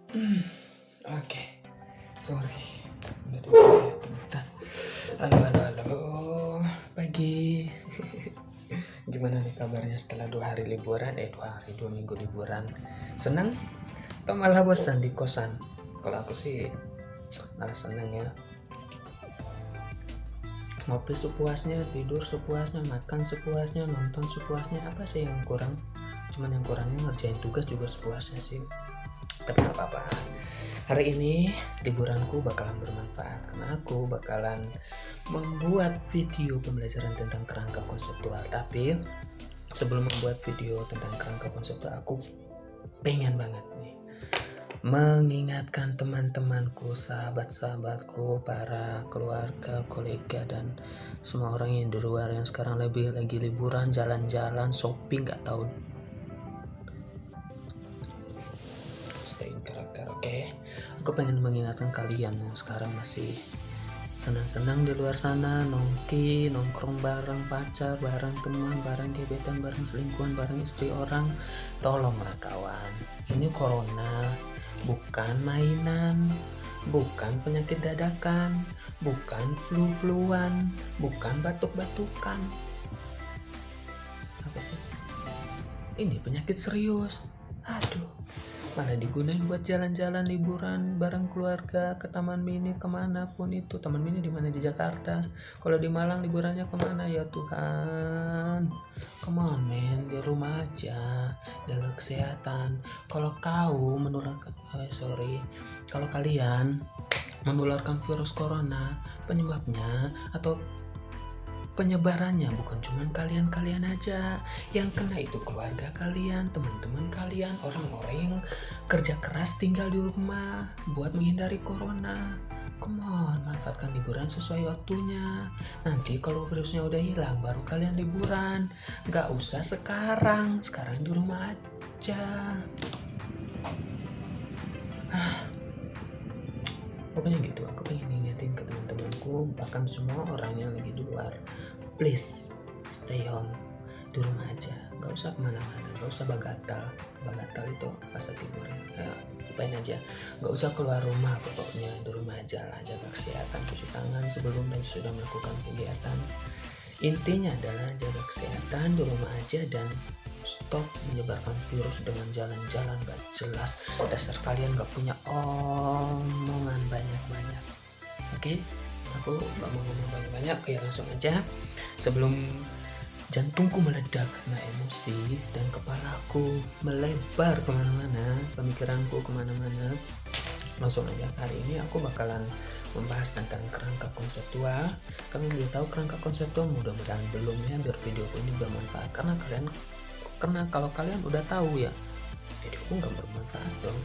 Oke, sorry. Udah dulu ya, ternyata. Halo, pagi. Gimana nih kabarnya setelah 2 hari liburan? 2 minggu liburan. Senang? Atau malah bosan di kosan? Kalau aku sih malah senang ya. Ngopi sepuasnya, tidur sepuasnya, makan sepuasnya, nonton sepuasnya. Apa sih yang kurang? Cuman yang kurangnya ngerjain tugas juga sepuasnya sih. Tapi gak apa-apa. Hari ini liburanku bakalan bermanfaat karena aku bakalan membuat video pembelajaran tentang kerangka konseptual. Tapi sebelum membuat video tentang kerangka konseptual, aku pengen banget nih mengingatkan teman-temanku, sahabat-sahabatku, para keluarga, kolega, dan semua orang yang di luar yang sekarang lagi liburan, jalan-jalan, shopping, gak tahu. Stay in karakter, oke? Aku pengen mengingatkan kalian yang sekarang masih senang-senang di luar sana, nongkrong bareng pacar, bareng teman, bareng gebetan, bareng selingkuhan, bareng istri orang. Tolonglah kawan, ini corona bukan mainan, bukan penyakit dadakan, bukan flu-fluan, bukan batuk-batukan. Apa sih? Ini penyakit serius. Aduh, malah digunain buat jalan-jalan liburan bareng keluarga ke Taman Mini, kemanapun itu. Taman Mini di mana? Di Jakarta. Kalau di Malang liburannya kemana? Ya Tuhan, come on man, di rumah aja, jaga kesehatan. Kalau kau menularkan, kalau kalian menularkan virus corona, penyebabnya atau penyebarannya bukan cuma kalian aja yang kena, itu keluarga kalian, teman-teman kalian, orang-orang yang kerja keras tinggal di rumah buat menghindari corona. Come on, manfaatkan liburan sesuai waktunya. Nanti kalau virusnya udah hilang baru kalian liburan. Gak usah sekarang di rumah aja. Pokoknya gitu, aku pengen ngingetin ke teman-temanku, bahkan semua orang yang lagi di luar, please stay home, di rumah aja, gak usah kemana-mana, gak usah bagatal itu bahasa timurnya, ya, lupain aja, gak usah keluar rumah, pokoknya di rumah aja lah, jaga kesehatan, cuci tangan sebelum dan sudah melakukan kegiatan. Intinya adalah jaga kesehatan di rumah aja dan stop menyebarkan virus dengan jalan-jalan gak jelas. Dasar kalian gak punya omongan banyak-banyak. Oke, aku gak mau ngomong banyak-banyak, oke langsung aja. Sebelum jantungku meledak karena emosi dan kepalaku melebar kemana-mana, pemikiranku kemana-mana, langsung aja. Hari ini aku bakalan membahas tentang kerangka konseptual. Kalian belum tahu kerangka konseptual? Mudah-mudahan belum ya, biar videoku ini bermanfaat. Karena kalau kalian udah tahu ya, videoku nggak bermanfaat dong.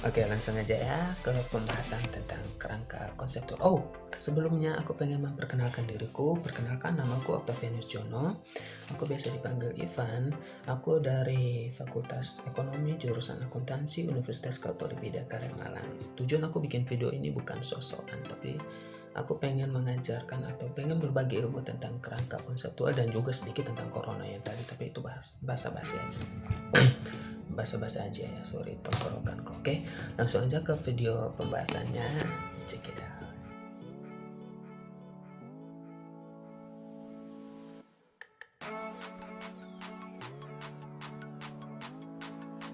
Oke, langsung aja ya ke pembahasan tentang kerangka konseptual. Oh, sebelumnya aku pengen memperkenalkan diriku. Perkenalkan, namaku Octavianus Jono. Aku biasa dipanggil Ivan. Aku dari Fakultas Ekonomi jurusan Akuntansi Universitas Katolik Bidakara Malang. Tujuan aku bikin video ini bukan sok-sokan, tapi aku pengen mengajarkan atau pengen berbagi ilmu tentang kerangka konseptual dan juga sedikit tentang corona yang tadi, tapi itu basa-basi aja. Basa-basi aja ya, sorry tenggorokanku. Oke, langsung aja ke video pembahasannya. Check it out.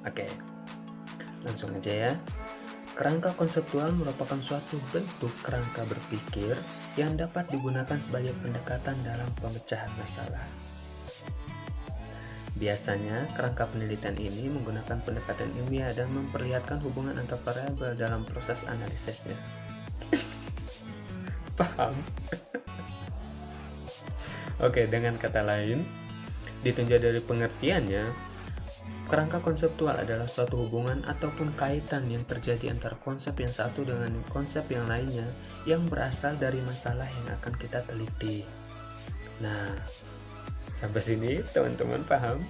Oke, langsung aja ya. Kerangka konseptual merupakan suatu bentuk kerangka berpikir yang dapat digunakan sebagai pendekatan dalam pemecahan masalah. Biasanya, kerangka penelitian ini menggunakan pendekatan ilmiah dan memperlihatkan hubungan antar variabel dalam proses analisisnya. Paham? Oke, dengan kata lain, ditinjau dari pengertiannya, kerangka konseptual adalah suatu hubungan ataupun kaitan yang terjadi antara konsep yang satu dengan konsep yang lainnya yang berasal dari masalah yang akan kita teliti. Nah, sampai sini teman-teman paham?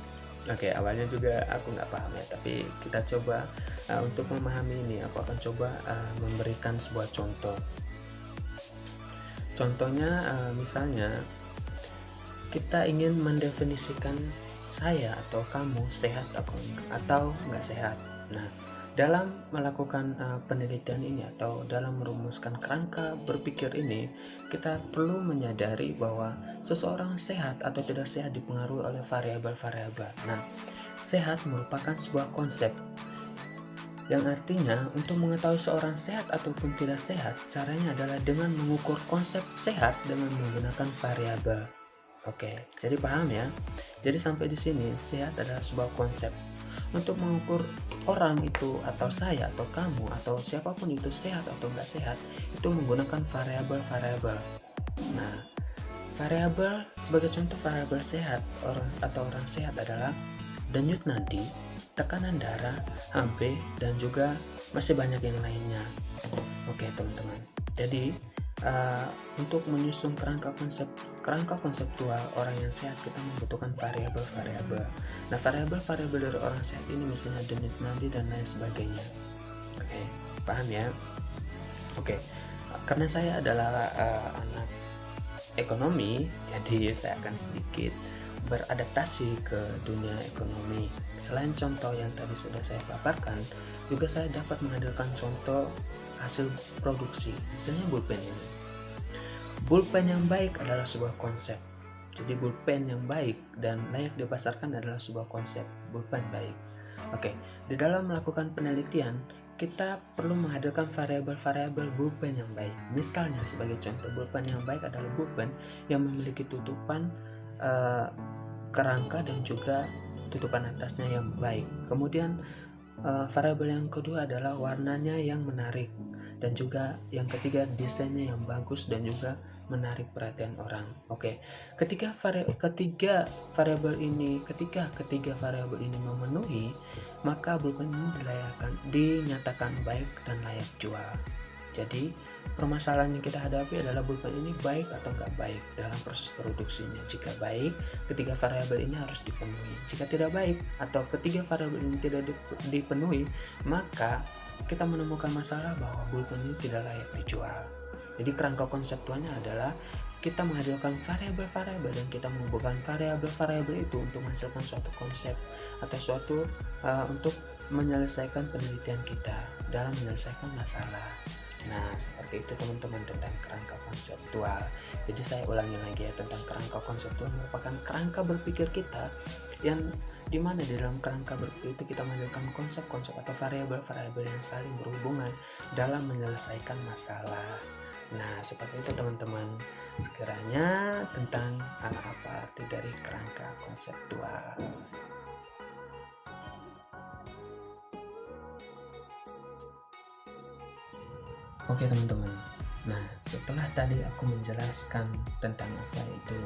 Oke, awalnya juga aku nggak paham ya, tapi kita coba untuk memahami ini, aku akan coba memberikan sebuah contoh. Contohnya misalnya kita ingin mendefinisikan saya atau kamu sehat atau nggak sehat. Nah, Dalam melakukan penelitian ini atau dalam merumuskan kerangka berpikir ini, kita perlu menyadari bahwa seseorang sehat atau tidak sehat dipengaruhi oleh variabel-variabel. Nah, sehat merupakan sebuah konsep yang artinya untuk mengetahui seorang sehat ataupun tidak sehat, caranya adalah dengan mengukur konsep sehat dengan menggunakan variabel. Oke, jadi paham ya? Jadi sampai di sini sehat adalah sebuah konsep. Untuk mengukur orang itu atau saya atau kamu atau siapapun itu sehat atau enggak sehat, itu menggunakan variabel-variabel. Nah, variabel sebagai contoh variabel sehat orang sehat adalah denyut nadi, tekanan darah, HB, dan juga masih banyak yang lainnya. Oke teman-teman, jadi untuk menyusun kerangka konseptual orang yang sehat, kita membutuhkan variabel-variabel. Nah, variabel-variabel dari orang sehat ini misalnya denyut nadi dan lain sebagainya. Oke, paham ya? Oke, karena saya adalah anak ekonomi, jadi saya akan sedikit beradaptasi ke dunia ekonomi. Selain contoh yang tadi sudah saya paparkan, juga saya dapat menghadirkan contoh hasil produksi. Misalnya pulpen ini. Pulpen yang baik adalah sebuah konsep. Jadi pulpen yang baik dan layak dipasarkan adalah sebuah konsep, pulpen baik. Oke, di dalam melakukan penelitian, kita perlu menghadirkan variabel-variabel pulpen yang baik. Misalnya sebagai contoh, pulpen yang baik adalah pulpen yang memiliki tutupan kerangka dan juga tutupan atasnya yang baik. Kemudian variabel yang kedua adalah warnanya yang menarik, dan juga yang ketiga desainnya yang bagus dan juga menarik perhatian orang. Oke, ketika variabel ini memenuhi, maka pulpen ini dinyatakan baik dan layak jual. Jadi permasalahan yang kita hadapi adalah pulpen ini baik atau nggak baik dalam proses produksinya. Jika baik, ketiga variabel ini harus dipenuhi. Jika tidak baik atau ketiga variabel ini tidak dipenuhi, maka kita menemukan masalah bahwa pulpen ini tidak layak dijual. Jadi kerangka konseptualnya adalah kita menghadirkan variabel-variabel dan kita menghubungkan variabel-variabel itu untuk menghasilkan suatu konsep atau suatu untuk menyelesaikan penelitian kita dalam menyelesaikan masalah. Nah, seperti itu teman-teman tentang kerangka konseptual. Jadi saya ulangi lagi ya, tentang kerangka konseptual merupakan kerangka berpikir kita yang dimana di dalam kerangka berpikir itu kita menghadirkan konsep-konsep atau variabel-variabel yang saling berhubungan dalam menyelesaikan masalah. Nah, seperti itu teman-teman sekiranya tentang apa arti dari kerangka konseptual. Oke teman-teman, nah setelah tadi aku menjelaskan tentang apa itu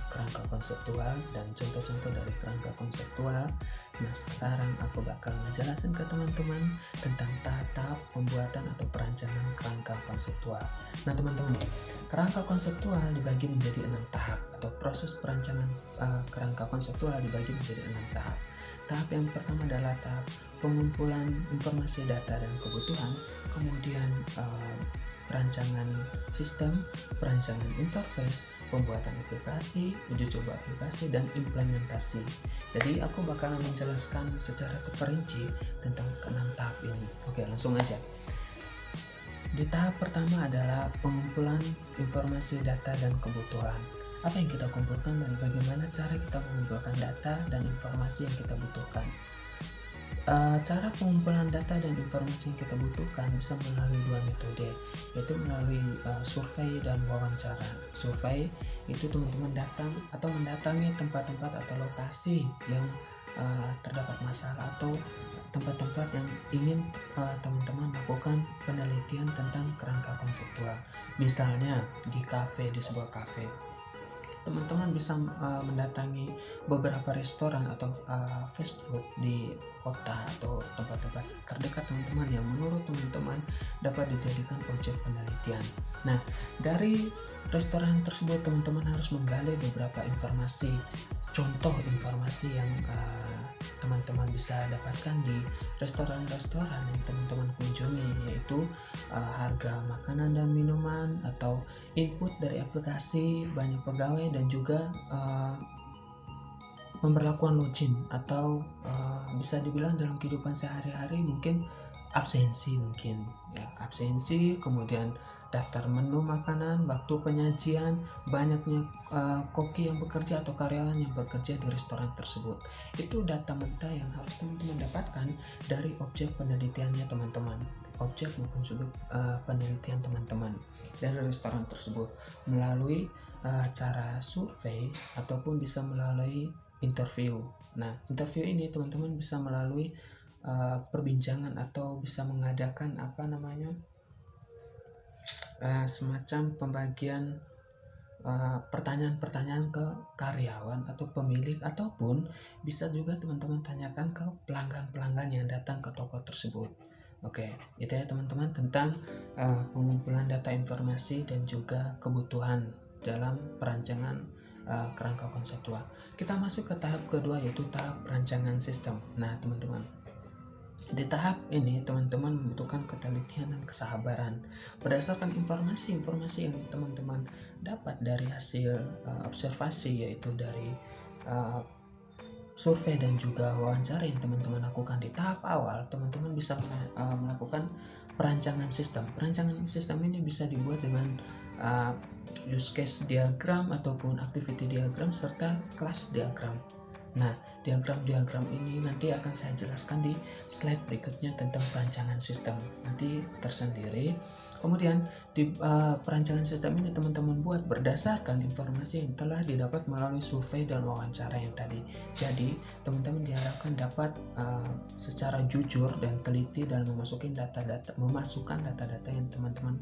kerangka konseptual dan contoh-contoh dari kerangka konseptual, nah sekarang aku bakal menjelaskan ke teman-teman tentang tahap-tahap pembuatan atau perancangan kerangka konseptual. Nah teman-teman, kerangka konseptual dibagi menjadi 6 tahap atau proses perancangan kerangka konseptual dibagi menjadi 6 tahap. Tahap yang pertama adalah tahap pengumpulan informasi data dan kebutuhan, kemudian perancangan sistem, perancangan interface, pembuatan aplikasi, uji coba aplikasi, dan implementasi. Jadi aku bakalan menjelaskan secara terperinci tentang ke-6 tahap ini. Oke, langsung aja. Di tahap pertama adalah pengumpulan informasi data dan kebutuhan. Apa yang kita kumpulkan dan bagaimana cara kita mengumpulkan data dan informasi yang kita butuhkan. Cara pengumpulan data dan informasi yang kita butuhkan bisa melalui 2 metode, yaitu melalui survei dan wawancara. Survei itu teman-teman datang atau mendatangi tempat-tempat atau lokasi yang terdapat masalah atau tempat-tempat yang ingin teman-teman lakukan penelitian tentang kerangka konseptual. Misalnya di sebuah kafe. Teman-teman bisa mendatangi beberapa restoran atau fast food di kota atau tempat-tempat terdekat teman-teman yang menurut teman-teman dapat dijadikan objek penelitian. Nah, dari restoran tersebut teman-teman harus menggali beberapa informasi, contoh informasi yang teman-teman bisa dapatkan di restoran-restoran yang teman-teman kunjungi, yaitu harga makanan dan minuman atau input dari aplikasi, banyak pegawai, dan juga pemberlakuan login atau bisa dibilang dalam kehidupan sehari-hari mungkin absensi mungkin ya, absensi, kemudian daftar menu makanan, waktu penyajian, banyaknya koki yang bekerja atau karyawan yang bekerja di restoran tersebut. Itu data mentah yang harus teman-teman dapatkan dari objek penelitiannya teman-teman, objek maupun sudut penelitian teman-teman dari restoran tersebut melalui cara survei ataupun bisa melalui interview. Nah, interview ini teman-teman bisa melalui perbincangan atau bisa mengadakan semacam pembagian pertanyaan-pertanyaan ke karyawan atau pemilik, ataupun bisa juga teman-teman tanyakan ke pelanggan-pelanggan yang datang ke toko tersebut. Oke, itu ya teman-teman tentang pengumpulan data informasi dan juga kebutuhan dalam perancangan kerangka konseptual. Kita masuk ke tahap kedua, yaitu tahap perancangan sistem. Nah teman-teman, di tahap ini teman-teman membutuhkan ketelitian dan kesabaran berdasarkan informasi-informasi yang teman-teman dapat dari hasil observasi, yaitu dari survei dan juga wawancara yang teman-teman lakukan. Di tahap awal teman-teman bisa melakukan perancangan sistem. Perancangan sistem ini bisa dibuat dengan use case diagram ataupun activity diagram serta class diagram. Nah, diagram-diagram ini nanti akan saya jelaskan di slide berikutnya tentang perancangan sistem nanti tersendiri. Kemudian di perancangan sistem ini teman-teman buat berdasarkan informasi yang telah didapat melalui survei dan wawancara yang tadi. Jadi teman-teman diharapkan dapat secara jujur dan teliti dalam memasukkan data-data yang teman-teman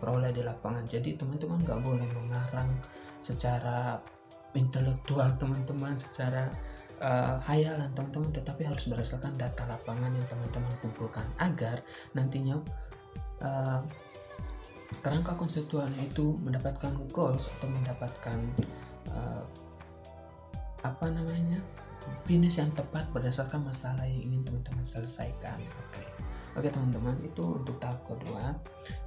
peroleh di lapangan. Jadi teman-teman nggak boleh mengarang secara intelektual teman-teman, secara hayalan teman-teman, tetapi harus berdasarkan data lapangan yang teman-teman kumpulkan agar nantinya kerangka konseptualnya itu mendapatkan goals atau mendapatkan finish yang tepat berdasarkan masalah yang ingin teman-teman selesaikan. Oke teman-teman, itu untuk tahap kedua.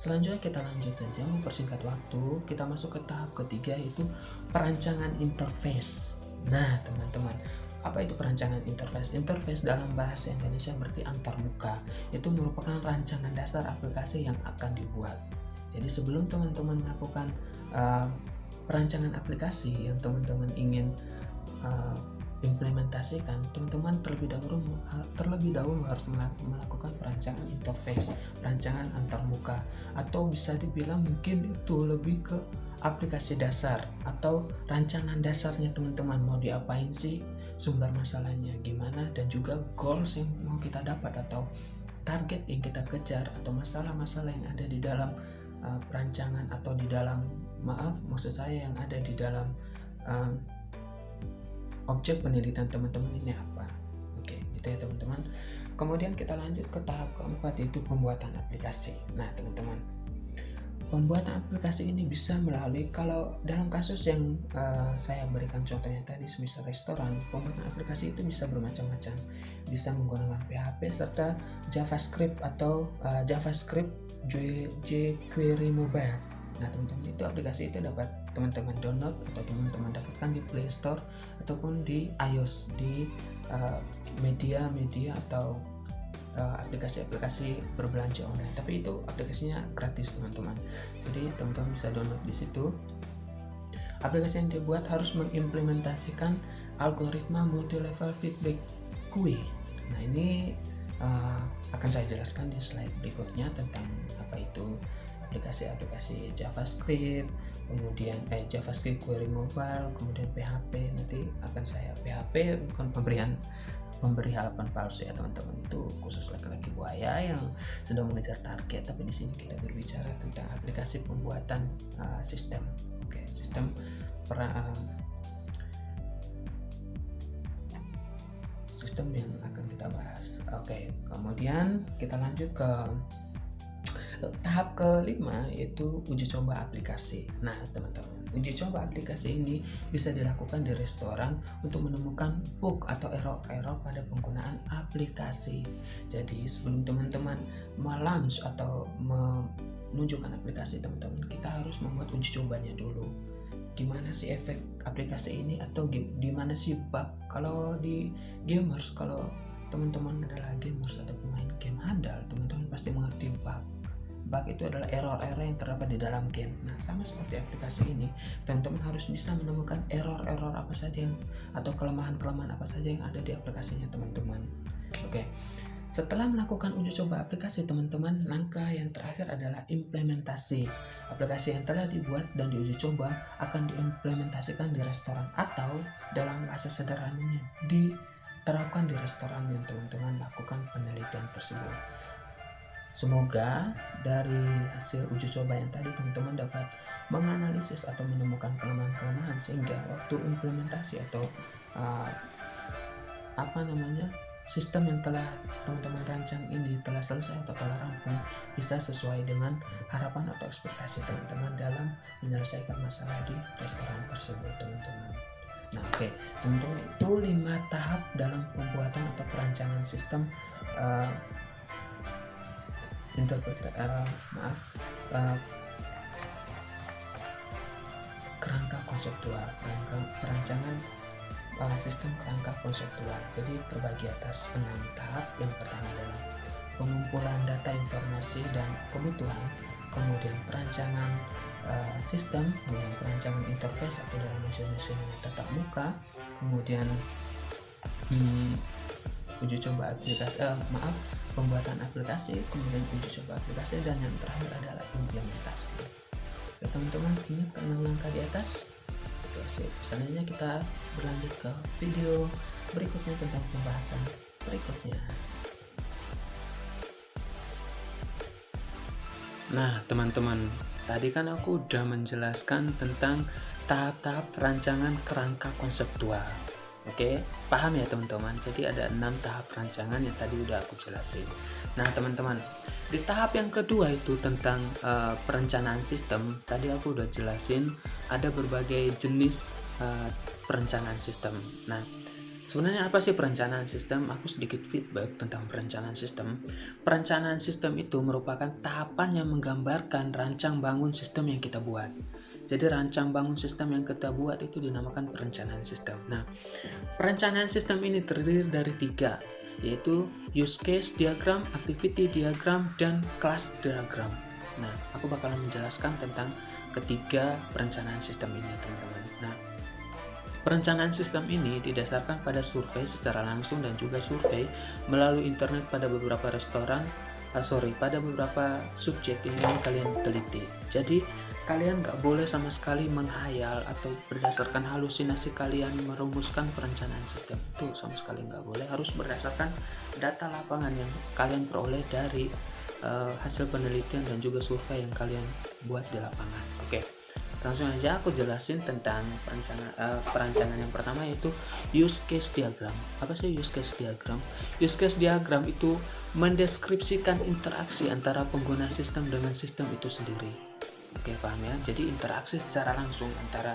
Selanjutnya kita lanjut saja, mempersingkat waktu, kita masuk ke tahap ketiga, yaitu perancangan interface. Nah teman-teman, apa itu perancangan interface? Interface dalam bahasa Indonesia berarti antarmuka. Itu merupakan rancangan dasar aplikasi yang akan dibuat. Jadi sebelum teman-teman melakukan perancangan aplikasi yang teman-teman ingin implementasikan, teman-teman terlebih dahulu harus melakukan perancangan interface, perancangan antarmuka, atau bisa dibilang mungkin itu lebih ke aplikasi dasar atau rancangan dasarnya teman-teman. Mau diapain sih, sumber masalahnya gimana, dan juga goals yang mau kita dapat atau target yang kita kejar, atau masalah-masalah yang ada di dalam perancangan atau di dalam yang ada di dalam objek penelitian teman-teman ini apa. Oke, gitu ya teman-teman. Kemudian kita lanjut ke tahap keempat, yaitu pembuatan aplikasi. Nah teman-teman, pembuatan aplikasi ini bisa melalui, kalau dalam kasus yang saya berikan contohnya tadi, semisal restoran, pembuatan aplikasi itu bisa bermacam-macam. Bisa menggunakan PHP serta JavaScript atau JavaScript jQuery mobile. Nah teman-teman, itu aplikasi itu dapat teman-teman download atau teman-teman dapatkan di Play Store ataupun di iOS, di media-media atau aplikasi-aplikasi berbelanja online. Tapi itu aplikasinya gratis teman-teman, jadi teman-teman bisa download di situ. Aplikasi yang dibuat harus mengimplementasikan algoritma multi-level feedback QA. Nah ini akan saya jelaskan di slide berikutnya tentang apa itu aplikasi-aplikasi JavaScript, kemudian JavaScript query mobile, kemudian PHP. Nanti akan saya, PHP bukan memberi harapan palsu ya teman-teman, itu khusus laki-laki buaya yang sedang mengejar target. Tapi di sini kita berbicara tentang aplikasi pembuatan sistem. Oke, sistem sistem yang akan kita bahas. Oke, kemudian kita lanjut ke tahap kelima, yaitu uji coba aplikasi. Nah teman-teman, uji coba aplikasi ini bisa dilakukan di restoran untuk menemukan bug atau error pada penggunaan aplikasi. Jadi sebelum teman-teman launch atau menunjukkan aplikasi teman-teman, kita harus membuat uji cobanya dulu. Gimana sih efek aplikasi ini, atau gimana sih bug. Kalau di gamers, kalau teman-teman adalah gamers atau pemain game handal, teman-teman pasti mengerti bug. Bug itu adalah error-error yang terdapat di dalam game. Nah, sama seperti aplikasi ini, teman-teman harus bisa menemukan error-error apa saja atau kelemahan-kelemahan apa saja yang ada di aplikasinya teman-teman. Oke. Setelah melakukan uji coba aplikasi teman-teman, langkah yang terakhir adalah implementasi. Aplikasi yang telah dibuat dan diuji coba akan diimplementasikan di restoran atau dalam bahasa sederhananya diterapkan di restoran yang teman-teman lakukan penelitian tersebut. Semoga dari hasil uji coba yang tadi teman-teman dapat menganalisis atau menemukan kelemahan-kelemahan sehingga waktu implementasi atau sistem yang telah teman-teman rancang ini telah selesai atau telah rampung bisa sesuai dengan harapan atau ekspektasi teman-teman dalam menyelesaikan masalah di restoran tersebut teman-teman. Nah oke, teman-teman, itu 5 tahap dalam pembuatan atau perancangan sistem kerangka konseptual, perancangan sistem kerangka konseptual. Jadi terbagi atas 6 tahap. Yang pertama adalah pengumpulan data, informasi, dan kebutuhan, kemudian perancangan sistem, kemudian perancangan interface atau dalam mesin-mesin tatap muka, kemudian uji coba aplikasi, pembuatan aplikasi, kemudian uji coba aplikasi, dan yang terakhir adalah implementasi. Oke teman-teman, ingat ke-6 langkah di atas. Oke sip, selanjutnya kita berlanjut ke video berikutnya tentang pembahasan berikutnya. Nah teman-teman, tadi kan aku udah menjelaskan tentang tahap-tahap perancangan kerangka konseptual. Oke, paham ya teman-teman? Jadi ada 6 tahap rancangan yang tadi udah aku jelasin. Nah teman-teman, di tahap yang kedua itu tentang perencanaan sistem. Tadi aku udah jelasin ada berbagai jenis perencanaan sistem. Nah, sebenarnya apa sih perencanaan sistem? Aku sedikit feedback tentang perencanaan sistem. Perencanaan sistem itu merupakan tahapan yang menggambarkan rancang bangun sistem yang kita buat. Jadi rancang bangun sistem yang kita buat itu dinamakan perencanaan sistem. Nah, perencanaan sistem ini terdiri dari 3, yaitu use case diagram, activity diagram, dan class diagram. Nah, aku bakalan menjelaskan tentang ketiga perencanaan sistem ini, teman-teman. Nah, perencanaan sistem ini didasarkan pada survei secara langsung dan juga survei melalui internet pada beberapa pada beberapa subjek yang kalian teliti. Jadi kalian nggak boleh sama sekali menghayal atau berdasarkan halusinasi kalian merumuskan perencanaan sistem. Itu sama sekali nggak boleh, harus berdasarkan data lapangan yang kalian peroleh dari hasil penelitian dan juga survei yang kalian buat di lapangan. Oke, langsung aja aku jelasin tentang perancangan yang pertama, yaitu use case diagram. Apa sih use case diagram? Use case diagram itu mendeskripsikan interaksi antara pengguna sistem dengan sistem itu sendiri. Oke, paham ya? Jadi interaksi secara langsung antara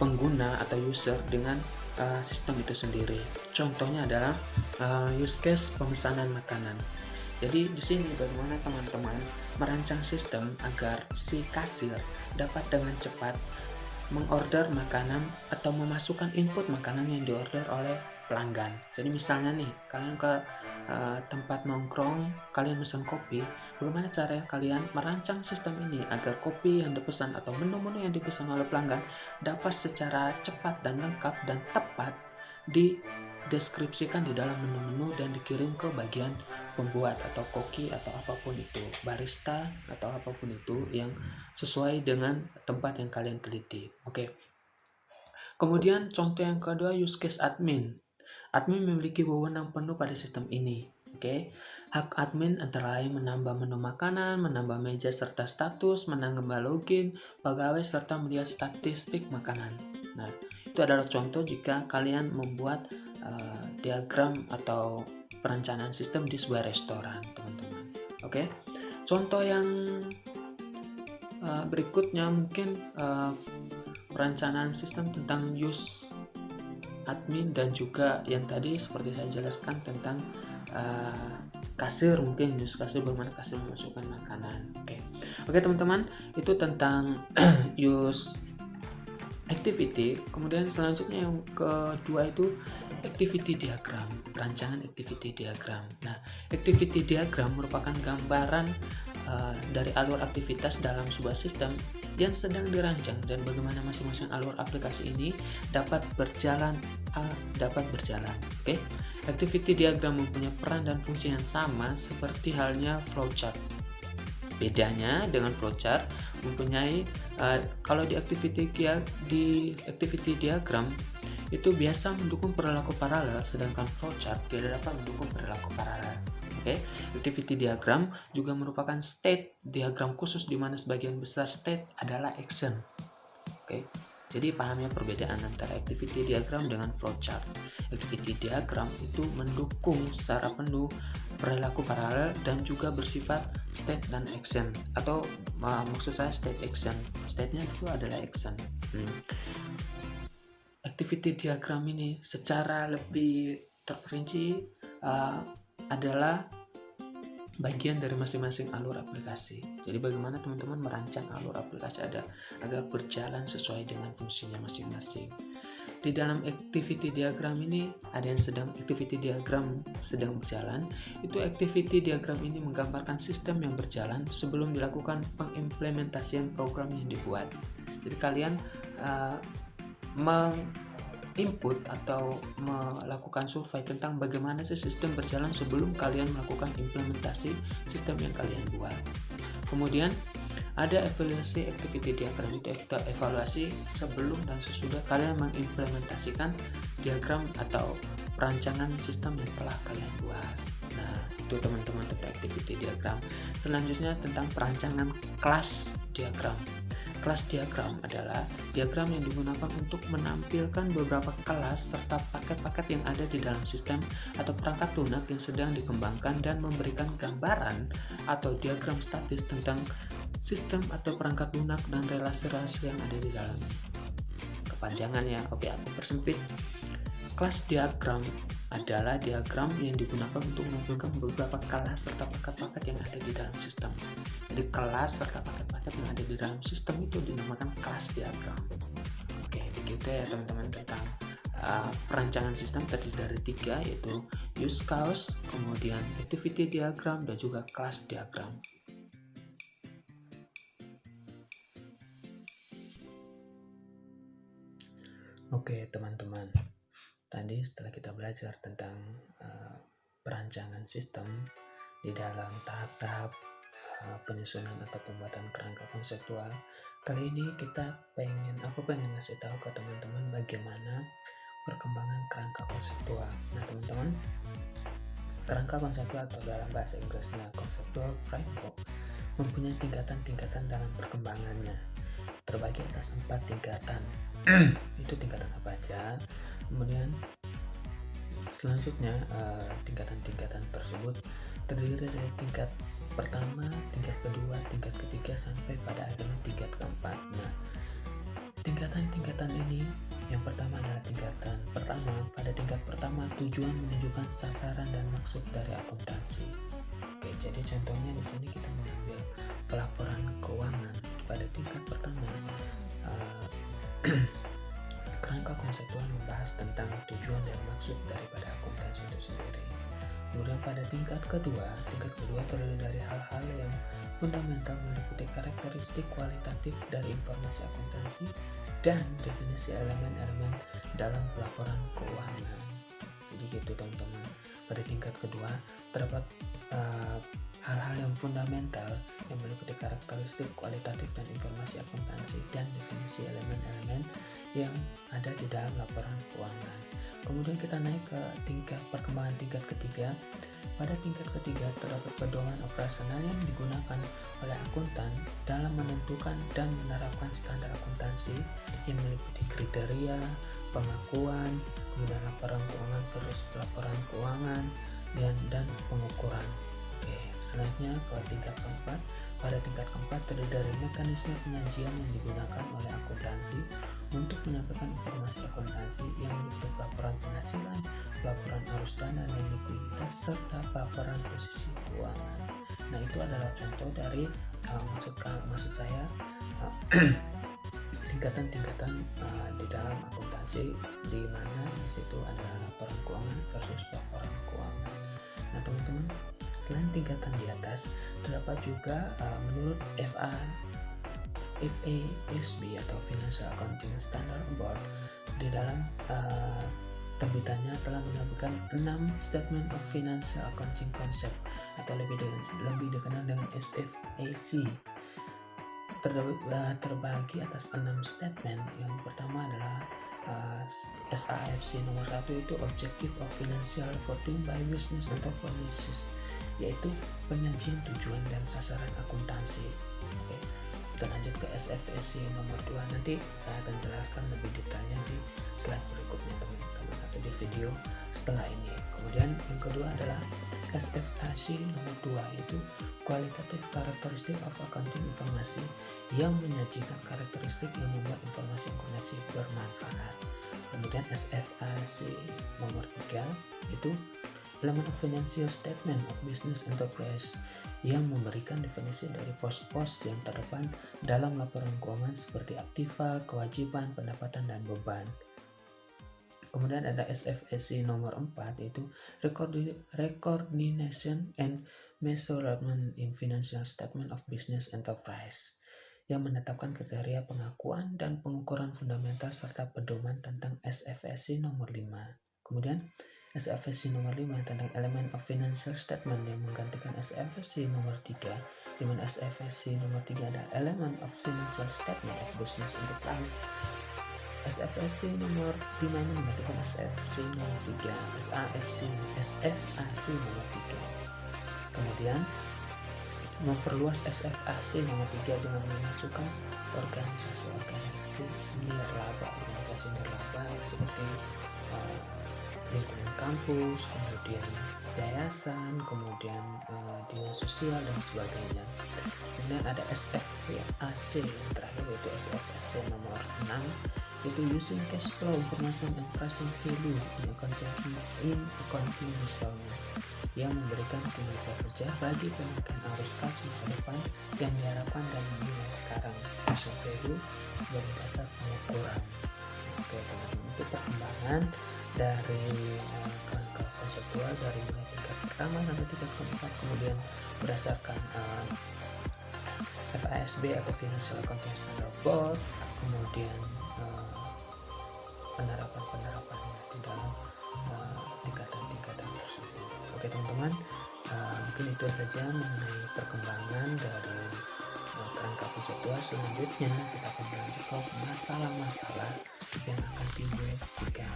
pengguna atau user dengan sistem itu sendiri. Contohnya adalah use case pemesanan makanan. Jadi di sini bagaimana teman-teman merancang sistem agar si kasir dapat dengan cepat mengorder makanan atau memasukkan input makanan yang diorder oleh pelanggan. Jadi misalnya nih, kalian ke tempat nongkrong, kalian pesan kopi, bagaimana cara kalian merancang sistem ini agar kopi yang dipesan atau menu-menu yang dipesan oleh pelanggan dapat secara cepat dan lengkap dan tepat dideskripsikan di dalam menu-menu dan dikirim ke bagian pembuat atau koki atau apapun itu, barista atau apapun itu yang sesuai dengan tempat yang kalian teliti. Oke. Kemudian contoh yang kedua, use case admin. Admin memiliki wewenang penuh pada sistem ini. Oke. Hak admin antara lain menambah menu makanan, menambah meja serta status, menambah login pegawai serta melihat statistik makanan. Nah, itu adalah contoh jika kalian membuat diagram atau perencanaan sistem di sebuah restoran, teman-teman. Oke. Contoh yang berikutnya mungkin perencanaan sistem tentang use admin dan juga yang tadi seperti saya jelaskan tentang kasir, mungkin use kasir, bagaimana kasir memasukkan makanan. Oke teman-teman, itu tentang use activity. Kemudian selanjutnya yang kedua itu activity diagram, rancangan activity diagram. Nah, activity diagram merupakan gambaran dari alur aktivitas dalam sebuah sistem yang sedang dirancang dan bagaimana masing-masing alur aplikasi ini dapat berjalan. Oke. Activity diagram mempunyai peran dan fungsi yang sama seperti halnya flowchart. Bedanya dengan flowchart mempunyai kalau di activity diagram itu biasa mendukung perilaku paralel, sedangkan flowchart tidak dapat mendukung perilaku paralel. Oke, activity diagram juga merupakan state diagram khusus di mana sebagian besar state adalah action. Oke, jadi pahami perbedaan antara activity diagram dengan flowchart. Activity diagram itu mendukung secara penuh perilaku paralel dan juga bersifat state dan action, atau maksud saya state action. State-nya itu adalah action. Activity diagram ini secara lebih terperinci adalah bagian dari masing-masing alur aplikasi. Jadi bagaimana teman-teman merancang alur aplikasi agar berjalan sesuai dengan fungsinya masing-masing. Di dalam activity diagram ini ada yang activity diagram sedang berjalan. Itu activity diagram ini menggambarkan sistem yang berjalan sebelum dilakukan pengimplementasian program yang dibuat. Jadi kalian input atau melakukan survei tentang bagaimana sistem berjalan sebelum kalian melakukan implementasi sistem yang kalian buat. Kemudian ada evaluasi activity diagram, itu evaluasi sebelum dan sesudah kalian mengimplementasikan diagram atau perancangan sistem yang telah kalian buat. Nah, itu teman-teman tentang activity diagram. Selanjutnya tentang perancangan kelas diagram. Kelas diagram adalah diagram yang digunakan untuk menampilkan beberapa kelas serta paket-paket yang ada di dalam sistem atau perangkat lunak yang sedang dikembangkan dan memberikan gambaran atau diagram statis tentang sistem atau perangkat lunak dan relasi-relasi yang ada di dalamnya. Kepanjangannya, oke, aku persempit. Kelas diagram adalah diagram yang digunakan untuk menampilkan beberapa kelas serta paket-paket yang ada di dalam sistem. Jadi kelas serta paket-paket yang ada di dalam sistem itu dinamakan kelas diagram. Oke, begitu ya teman-teman tentang perancangan sistem terdiri dari 3, yaitu use case, kemudian activity diagram, dan juga kelas diagram. Oke teman-teman, tadi setelah kita belajar tentang perancangan sistem di dalam tahap-tahap penyusunan atau pembuatan kerangka konseptual, kali ini aku pengen ngasih tahu ke teman-teman bagaimana perkembangan kerangka konseptual. Nah teman-teman, kerangka konseptual atau dalam bahasa Inggrisnya conceptual framework mempunyai tingkatan-tingkatan dalam perkembangannya, terbagi atas 4 tingkatan. Itu tingkatan apa aja? Kemudian selanjutnya tingkatan-tingkatan tersebut terdiri dari tingkat pertama, tingkat kedua, tingkat ketiga, sampai pada akhirnya tingkat keempat. Nah, tingkatan-tingkatan ini yang pertama adalah tingkatan pertama. Pada tingkat pertama, tujuan menunjukkan sasaran dan maksud dari akuntansi. Oke, jadi contohnya di sini kita mengambil pelaporan keuangan. Pada tingkat pertama, kerangka konseptual membahas tentang tujuan dan maksud daripada akuntansi itu sendiri. Kemudian pada tingkat kedua terdiri dari hal-hal yang fundamental meliputi karakteristik kualitatif dari informasi akuntansi dan definisi elemen-elemen dalam pelaporan keuangan. Jadi gitu teman-teman. Pada tingkat kedua terdapat hal-hal yang fundamental yang meliputi karakteristik kualitatif dan informasi akuntansi dan definisi elemen-elemen yang ada di dalam laporan keuangan. Kemudian kita naik ke perkembangan tingkat ketiga. Pada tingkat ketiga terdapat pedoman operasional yang digunakan oleh akuntan dalam menentukan dan menerapkan standar akuntansi yang meliputi kriteria, pengakuan, kemudian laporan keuangan versus pelaporan keuangan, dan pengukuran. Oke, selanjutnya ke tingkat keempat. Pada tingkat keempat terdiri dari mekanisme penyajian yang digunakan oleh akuntansi untuk menyampaikan informasi akuntansi yang meliputi pelaporan penghasilan, pelaporan arus dana dan likuiditas, serta pelaporan posisi keuangan. Nah, itu adalah contoh dari maksud saya tingkatan-tingkatan di dalam akuntansi, di mana di situ ada laporan keuangan versus laporan keuangan. Nah teman-teman, selain tingkatan di atas, terdapat juga menurut FASB atau Financial Accounting Standard Board, di dalam terbitannya telah menerbitkan 6 Statement of Financial Accounting Concept atau lebih dikenal dengan SFAC. Terbagi atas 6 statement. Yang pertama adalah SAFC nomor 1 itu Objective of Financial Reporting by Business Enterprises, yaitu penyajian tujuan dan sasaran akuntansi. Oke. Kita lanjut ke SFAC nomor 2. Nanti saya akan jelaskan lebih detailnya di slide berikutnya teman-teman, atau di video setelah ini. Kemudian yang kedua adalah SFAC nomor 2, yaitu Qualitative Characteristic of Accounting Informasi, yang menyajikan karakteristik yang membuat informasi akuntansi bermanfaat. Kemudian SFAC nomor 3 itu Element of Financial Statement of Business Enterprise, yang memberikan definisi dari pos-pos yang terdepan dalam laporan keuangan seperti aktiva, kewajiban, pendapatan, dan beban. Kemudian ada SFAC nomor 4, yaitu Recognition and Measurement in Financial Statement of Business Enterprise, yang menetapkan kriteria pengakuan dan pengukuran fundamental serta pedoman tentang SFAC nomor 5. Kemudian SFAC nomor 5 tentang Element of Financial Statement, yang menggantikan SFAC nomor 3, di mana SFAC nomor 3 ada Element of Financial Statement of Business Enterprise. SFAC nomor 5 ini menggantikan SFAC nomor 3, SFAC nomor 3. Kemudian memperluas SFAC nomor 3 dengan memasukkan organisasi nirlaba, seperti lingkungan kampus, kemudian yayasan, kemudian dinas sosial dan sebagainya. Kemudian ada SFAC yang terakhir, yaitu SFAC nomor 6, yaitu Using Cash Flow Information and Present Value in Accounting misalnya, yang memberikan kinerja kerja bagi pemegang arus kas masa depan yang diharapkan dan dinilai sekarang, present value sebagai dasar pengukuran. Oke teman-teman, untuk perkembangan dari kerangka konseptual dari mulai tingkat pertama sampai tingkat keempat, kemudian berdasarkan FASB atau Financial Accounting Standard Board, kemudian penerapan-penerapannya di dalam tingkatan-tingkatan tersebut. Oke teman-teman, mungkin itu saja mengenai perkembangan dari kerangka konseptual. Selanjutnya kita akan lanjut ke masalah-masalah yang akan timbul jika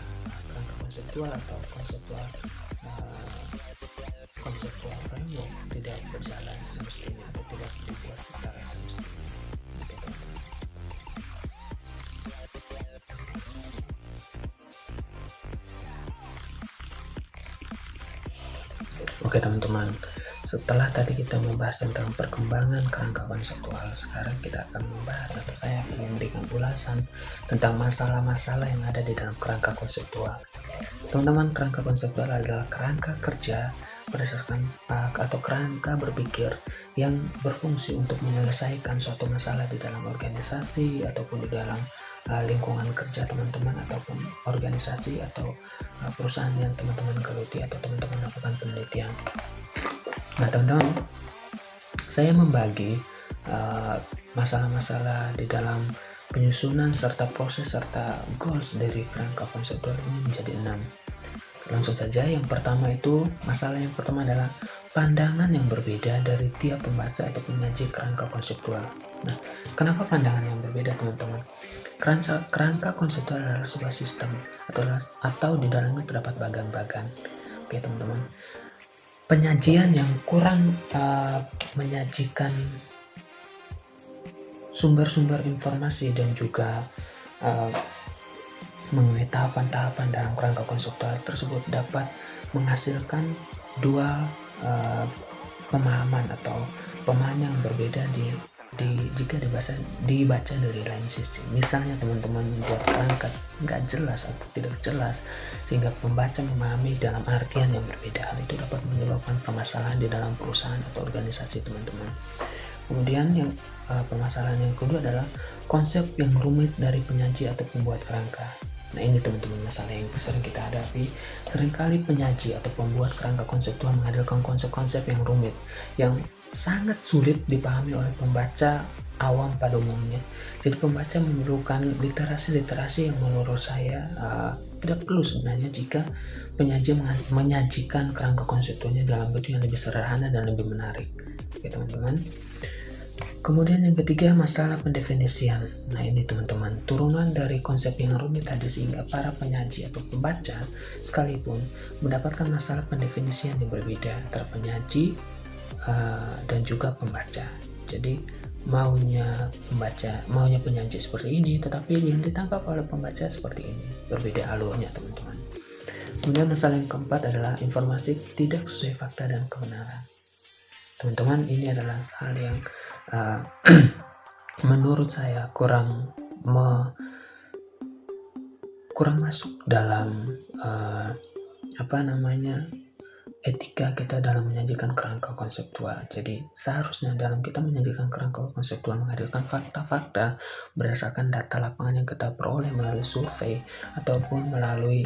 kerangka konseptual atau konseptual framework tidak berjalan semestinya atau tidak dibuat secara semestinya. Oke teman-teman. Oke teman-teman, setelah tadi kita membahas tentang perkembangan kerangka konseptual, sekarang kita akan membahas atau saya akan memberikan ulasan tentang masalah-masalah yang ada di dalam kerangka konseptual. Teman-teman, kerangka konseptual adalah kerangka kerja berdasarkan atau kerangka berpikir yang berfungsi untuk menyelesaikan suatu masalah di dalam organisasi ataupun di dalam lingkungan kerja teman-teman, ataupun organisasi atau perusahaan yang teman-teman geluti atau teman-teman lakukan penelitian. Nah teman-teman, saya membagi masalah-masalah di dalam penyusunan serta proses serta goals dari kerangka konseptual ini menjadi 6. Langsung saja, yang pertama itu masalah yang pertama adalah pandangan yang berbeda dari tiap pembaca atau penyaji kerangka konseptual. Nah, kenapa pandangan yang berbeda teman-teman? Kerangka konseptual adalah sebuah sistem atau di dalamnya terdapat bagan-bagan. Oke teman-teman, penyajian yang kurang menyajikan sumber-sumber informasi dan juga mengenai tahapan-tahapan dalam kerangka konseptual tersebut dapat menghasilkan dua pemahaman atau pemahaman yang berbeda jika dibaca dari lain sisi. Misalnya teman-teman membuat kerangka nggak jelas atau tidak jelas sehingga pembaca memahami dalam artian yang berbeda, hal itu dapat menyebabkan permasalahan di dalam perusahaan atau organisasi teman-teman. Kemudian yang permasalahan yang kedua adalah konsep yang rumit dari penyaji atau pembuat kerangka. Nah ini teman-teman masalah yang sering kita hadapi. Seringkali penyaji atau pembuat kerangka konseptual menghadirkan konsep-konsep yang rumit, yang sangat sulit dipahami oleh pembaca awam pada umumnya. Jadi pembaca memerlukan literasi-literasi yang menurut saya tidak perlu sebenarnya jika penyaji menyajikan kerangka konseptualnya dalam bentuk yang lebih sederhana dan lebih menarik. Oke teman-teman. Kemudian yang ketiga, masalah pendefinisian. Nah ini teman-teman, turunan dari konsep yang rumit tadi sehingga para penyaji atau pembaca sekalipun mendapatkan masalah pendefinisian yang berbeda antara penyaji dan juga pembaca. Jadi maunya penyaji seperti ini, tetapi yang ditangkap oleh pembaca seperti ini, berbeda alurnya teman-teman. Kemudian masalah yang keempat adalah informasi tidak sesuai fakta dan kebenaran. Teman-teman, ini adalah hal yang menurut saya kurang masuk dalam etika kita dalam menyajikan kerangka konseptual. Jadi seharusnya dalam kita menyajikan kerangka konseptual menghadirkan fakta-fakta berdasarkan data lapangan yang kita peroleh melalui survei ataupun melalui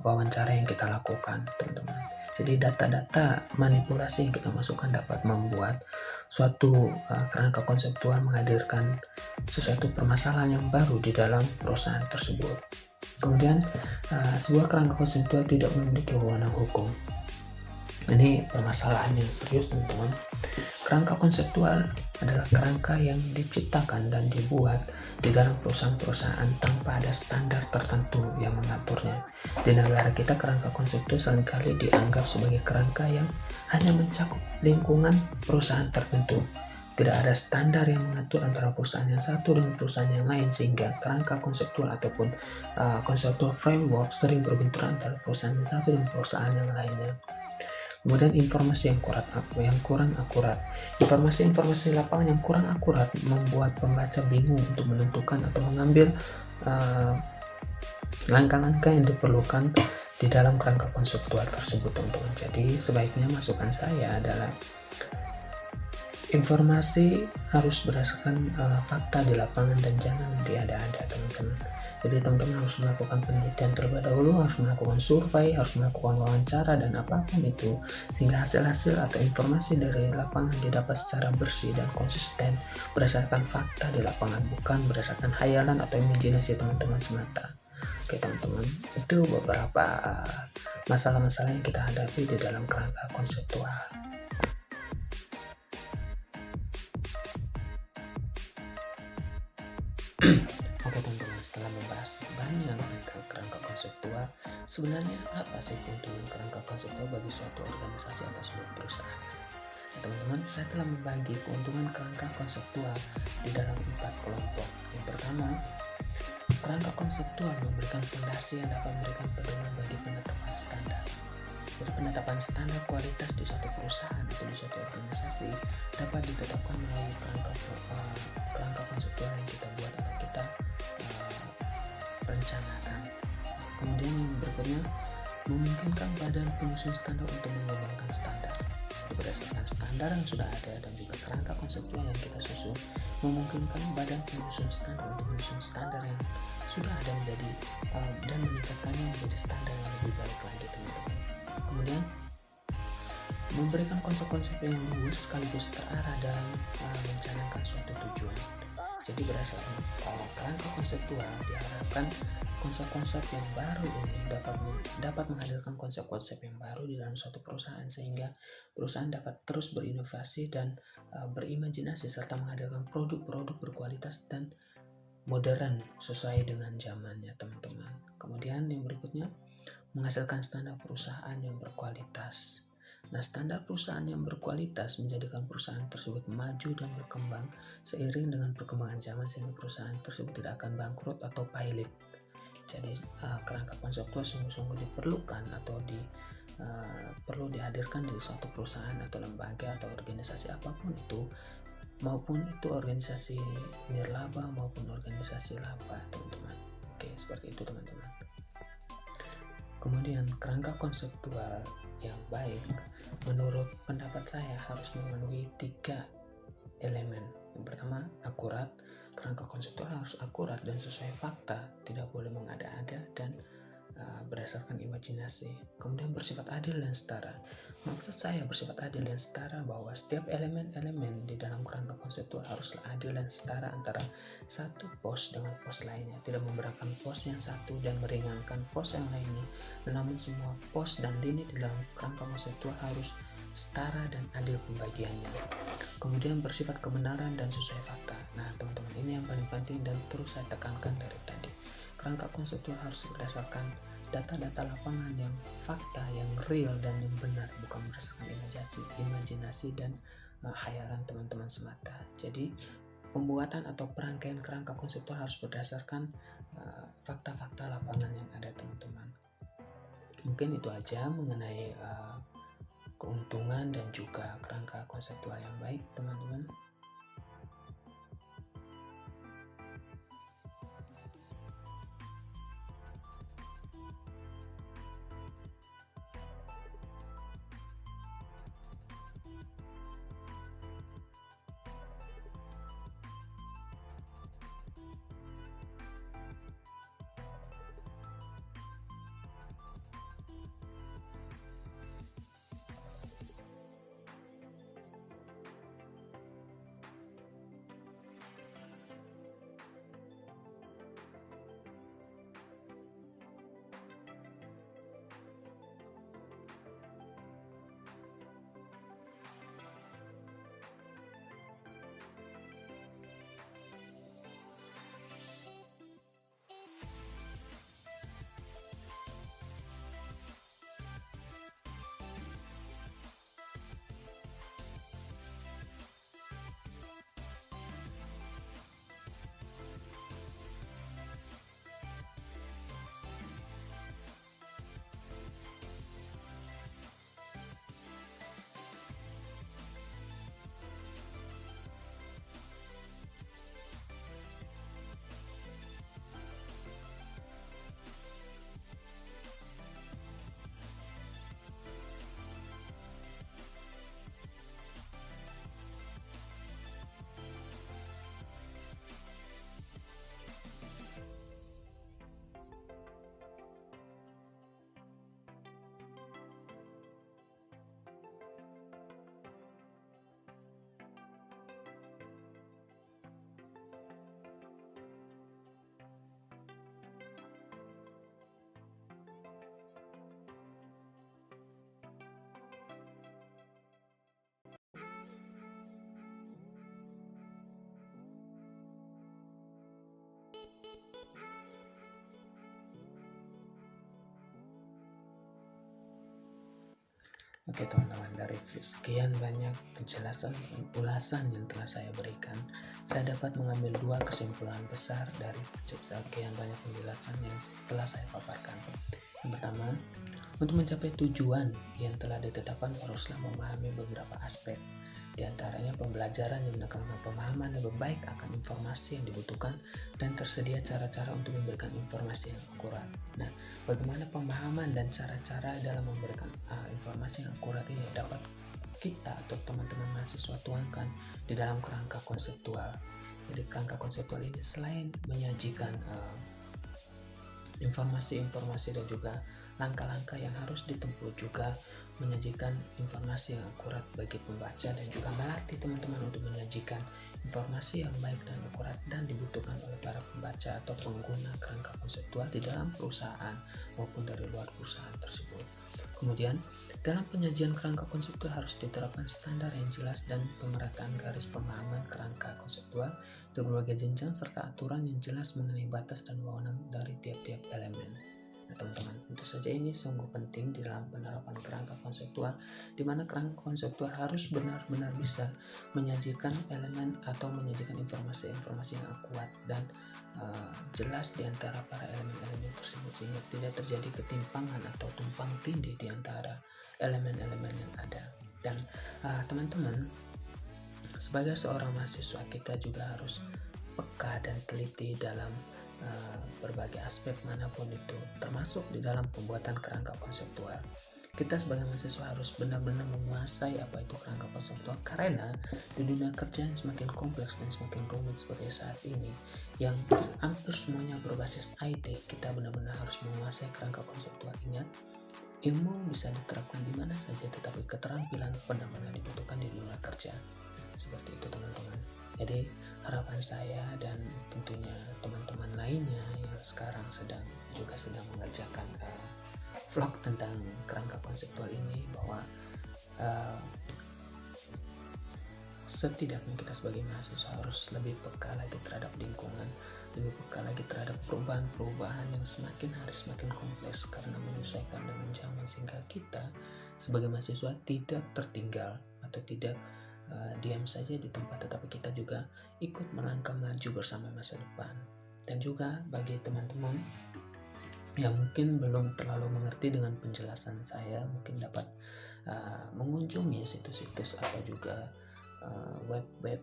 wawancara yang kita lakukan, teman-teman. Jadi data-data manipulasi yang kita masukkan dapat membuat suatu kerangka konseptual menghadirkan sesuatu permasalahan yang baru di dalam perusahaan tersebut. Kemudian sebuah kerangka konseptual tidak memiliki wewenang hukum. Ini permasalahan yang serius teman-teman. Kerangka konseptual adalah kerangka yang diciptakan dan dibuat di dalam perusahaan-perusahaan tanpa ada standar tertentu yang mengaturnya. Di negara kita kerangka konseptual seringkali dianggap sebagai kerangka yang hanya mencakup lingkungan perusahaan tertentu. Tidak ada standar yang mengatur antara perusahaan yang satu dengan perusahaan yang lain, sehingga kerangka konseptual ataupun konseptual framework sering berbenturan antara perusahaan yang satu dengan perusahaan yang lainnya. Kemudian informasi yang kurang akurat. Informasi lapangan yang kurang akurat membuat pembaca bingung untuk menentukan atau mengambil langkah-langkah yang diperlukan di dalam kerangka konseptual tersebut, teman-teman. Jadi sebaiknya masukan saya adalah informasi harus berdasarkan fakta di lapangan dan jangan diada-ada, teman-teman. Jadi teman-teman harus melakukan penelitian terlebih dahulu, harus melakukan survei, harus melakukan wawancara dan apapun itu, sehingga hasil-hasil atau informasi dari lapangan didapat secara bersih dan konsisten berdasarkan fakta di lapangan, bukan berdasarkan hayalan atau imajinasi teman-teman semata. Oke teman-teman, itu beberapa masalah-masalah yang kita hadapi di dalam kerangka konseptual. Oke teman-teman, setelah membahas banyak tentang kerangka konseptual, sebenarnya apa sih keuntungan kerangka konseptual bagi suatu organisasi atau sebuah perusahaan? Teman-teman, saya telah membagi keuntungan kerangka konseptual di dalam 4 kelompok. Yang pertama, kerangka konseptual memberikan fondasi yang dapat memberikan pedoman bagi penetapan standar. Jadi penetapan standar kualitas di suatu perusahaan atau di suatu organisasi dapat ditetapkan melalui kerangka konseptual yang kita buat atau kita rencanakan. Kemudian yang berikutnya, memungkinkan badan penyusun standar untuk mengembangkan standar. Berdasarkan standar yang sudah ada dan juga kerangka konseptual yang kita susun, memungkinkan badan penyusun standar untuk menyusun standar yang sudah ada menjadi dan meningkatkannya menjadi standar yang lebih baik lagi, teman-teman. Kemudian memberikan konsep-konsep yang luas sekaligus terarah dalam mencanangkan suatu tujuan. Jadi berdasarkan kerangka konseptual diharapkan konsep-konsep yang baru ini dapat menghadirkan konsep-konsep yang baru di dalam suatu perusahaan, sehingga perusahaan dapat terus berinovasi dan berimajinasi serta menghadirkan produk-produk berkualitas dan modern sesuai dengan zamannya, teman-teman. Kemudian yang berikutnya, menghasilkan standar perusahaan yang berkualitas. Nah, standar perusahaan yang berkualitas menjadikan perusahaan tersebut maju dan berkembang seiring dengan perkembangan zaman, sehingga perusahaan tersebut tidak akan bangkrut atau pailit. Jadi kerangka konseptual sungguh-sungguh diperlukan atau perlu dihadirkan di suatu perusahaan atau lembaga atau organisasi apapun itu, maupun itu organisasi nirlaba maupun organisasi laba, teman-teman. Oke, seperti itu teman-teman. Kemudian kerangka konseptual yang baik menurut pendapat saya harus memenuhi 3 elemen. Yang pertama, akurat. Kerangka konseptual harus akurat dan sesuai fakta, tidak boleh mengada-ada dan berdasarkan imajinasi. Kemudian bersifat adil dan setara. Maksud saya bersifat adil dan setara bahwa setiap elemen-elemen di dalam kerangka konseptual haruslah adil dan setara antara satu pos dengan pos lainnya, tidak memberatkan pos yang satu dan meringankan pos yang lainnya. Namun semua pos dan lini di dalam kerangka konseptual harus setara dan adil pembagiannya. Kemudian bersifat kebenaran dan sesuai fakta. Nah teman-teman, ini yang paling penting dan terus saya tekankan dari tadi. Kerangka konseptual harus berdasarkan data-data lapangan yang fakta, yang real dan yang benar, bukan berdasarkan imajinasi dan khayalan teman-teman semata. Jadi pembuatan atau perangkaian kerangka konseptual harus berdasarkan fakta-fakta lapangan yang ada teman-teman. Mungkin itu aja mengenai keuntungan dan juga kerangka konseptual yang baik teman-teman. Oke teman-teman, dari sekian banyak penjelasan dan ulasan yang telah saya berikan, saya dapat mengambil dua kesimpulan besar dari sekian banyak penjelasan yang telah saya paparkan. Yang pertama, untuk mencapai tujuan yang telah ditetapkan haruslah memahami beberapa aspek. Di antaranya pembelajaran yang menekankan pemahaman lebih baik akan informasi yang dibutuhkan dan tersedia cara-cara untuk memberikan informasi yang akurat. Nah, bagaimana pemahaman dan cara-cara dalam memberikan informasi yang akurat ini dapat kita atau teman-teman mahasiswa tuangkan di dalam kerangka konseptual. Jadi kerangka konseptual ini selain menyajikan informasi-informasi dan juga langkah-langkah yang harus ditempuh, juga menyajikan informasi yang akurat bagi pembaca dan juga melatih teman-teman untuk menyajikan informasi yang baik dan akurat dan dibutuhkan oleh para pembaca atau pengguna kerangka konseptual di dalam perusahaan maupun dari luar perusahaan tersebut. Kemudian dalam penyajian kerangka konseptual harus diterapkan standar yang jelas dan pemerataan garis pemahaman kerangka konseptual di berbagai jenjang serta aturan yang jelas mengenai batas dan wewenang dari tiap-tiap elemen. Nah teman-teman, tentu saja ini sungguh penting di dalam penerapan kerangka konseptual, di mana kerangka konseptual harus benar-benar bisa menyajikan elemen atau menyajikan informasi-informasi yang akurat dan jelas di antara para elemen-elemen tersebut, sehingga tidak terjadi ketimpangan atau tumpang tindih di antara elemen-elemen yang ada. Dan teman-teman, sebagai seorang mahasiswa, kita juga harus peka dan teliti dalam berbagai aspek manapun itu, termasuk di dalam pembuatan kerangka konseptual. kita sebagai mahasiswa harus benar-benar menguasai apa itu kerangka konseptual, karena di dunia kerja yang semakin kompleks dan semakin rumit seperti saat ini, yang hampir semuanya berbasis IT, kita benar-benar harus menguasai kerangka konseptual. Ingat, ilmu bisa diterapkan di mana saja, tetapi keterampilan benar-benar dibutuhkan di dunia kerja. Seperti itu teman-teman. Jadi harapan saya dan tentunya teman-teman lainnya yang sekarang sedang mengerjakan vlog tentang kerangka konseptual ini, bahwa setidaknya kita sebagai mahasiswa harus lebih peka lagi terhadap lingkungan, lebih peka lagi terhadap perubahan-perubahan yang semakin hari semakin kompleks, karena menyesuaikan dengan zaman, sehingga kita sebagai mahasiswa tidak tertinggal atau tidak diam saja di tempat, tetapi kita juga ikut melangkah maju bersama masa depan. Dan juga bagi teman-teman yang mungkin belum terlalu mengerti dengan penjelasan saya, mungkin dapat mengunjungi situs-situs atau juga web-web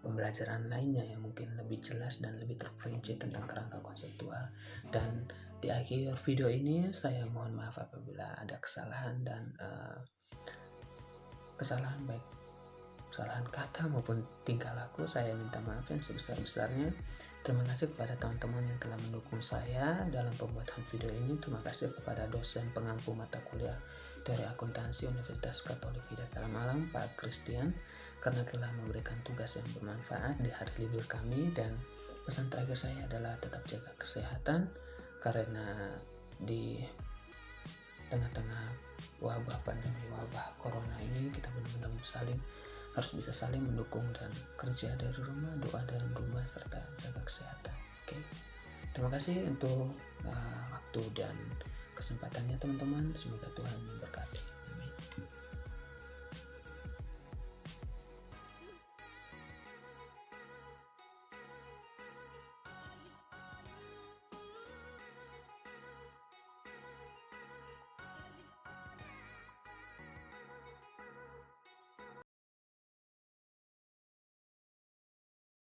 pembelajaran lainnya yang mungkin lebih jelas dan lebih terperinci tentang kerangka konseptual. Dan di akhir video ini saya mohon maaf apabila ada kesalahan dan kesalahan baik kesalahan kata maupun tingkah laku. Saya minta maaf yang sebesar-besarnya. Terima kasih kepada teman-teman yang telah mendukung saya dalam pembuatan video ini. Terima kasih kepada dosen pengampu mata kuliah dari akuntansi Universitas Katolik Hidayat Malang, Pak Christian, karena telah memberikan tugas yang bermanfaat di hari libur kami. Dan pesan terakhir saya adalah tetap jaga kesehatan, karena di tengah-tengah wabah pandemi, wabah corona ini, kita benar-benar harus bisa saling mendukung dan kerja dari rumah, doa dari rumah, serta jaga kesehatan. Oke. Terima kasih untuk waktu dan kesempatannya teman-teman. Semoga Tuhan memberkati.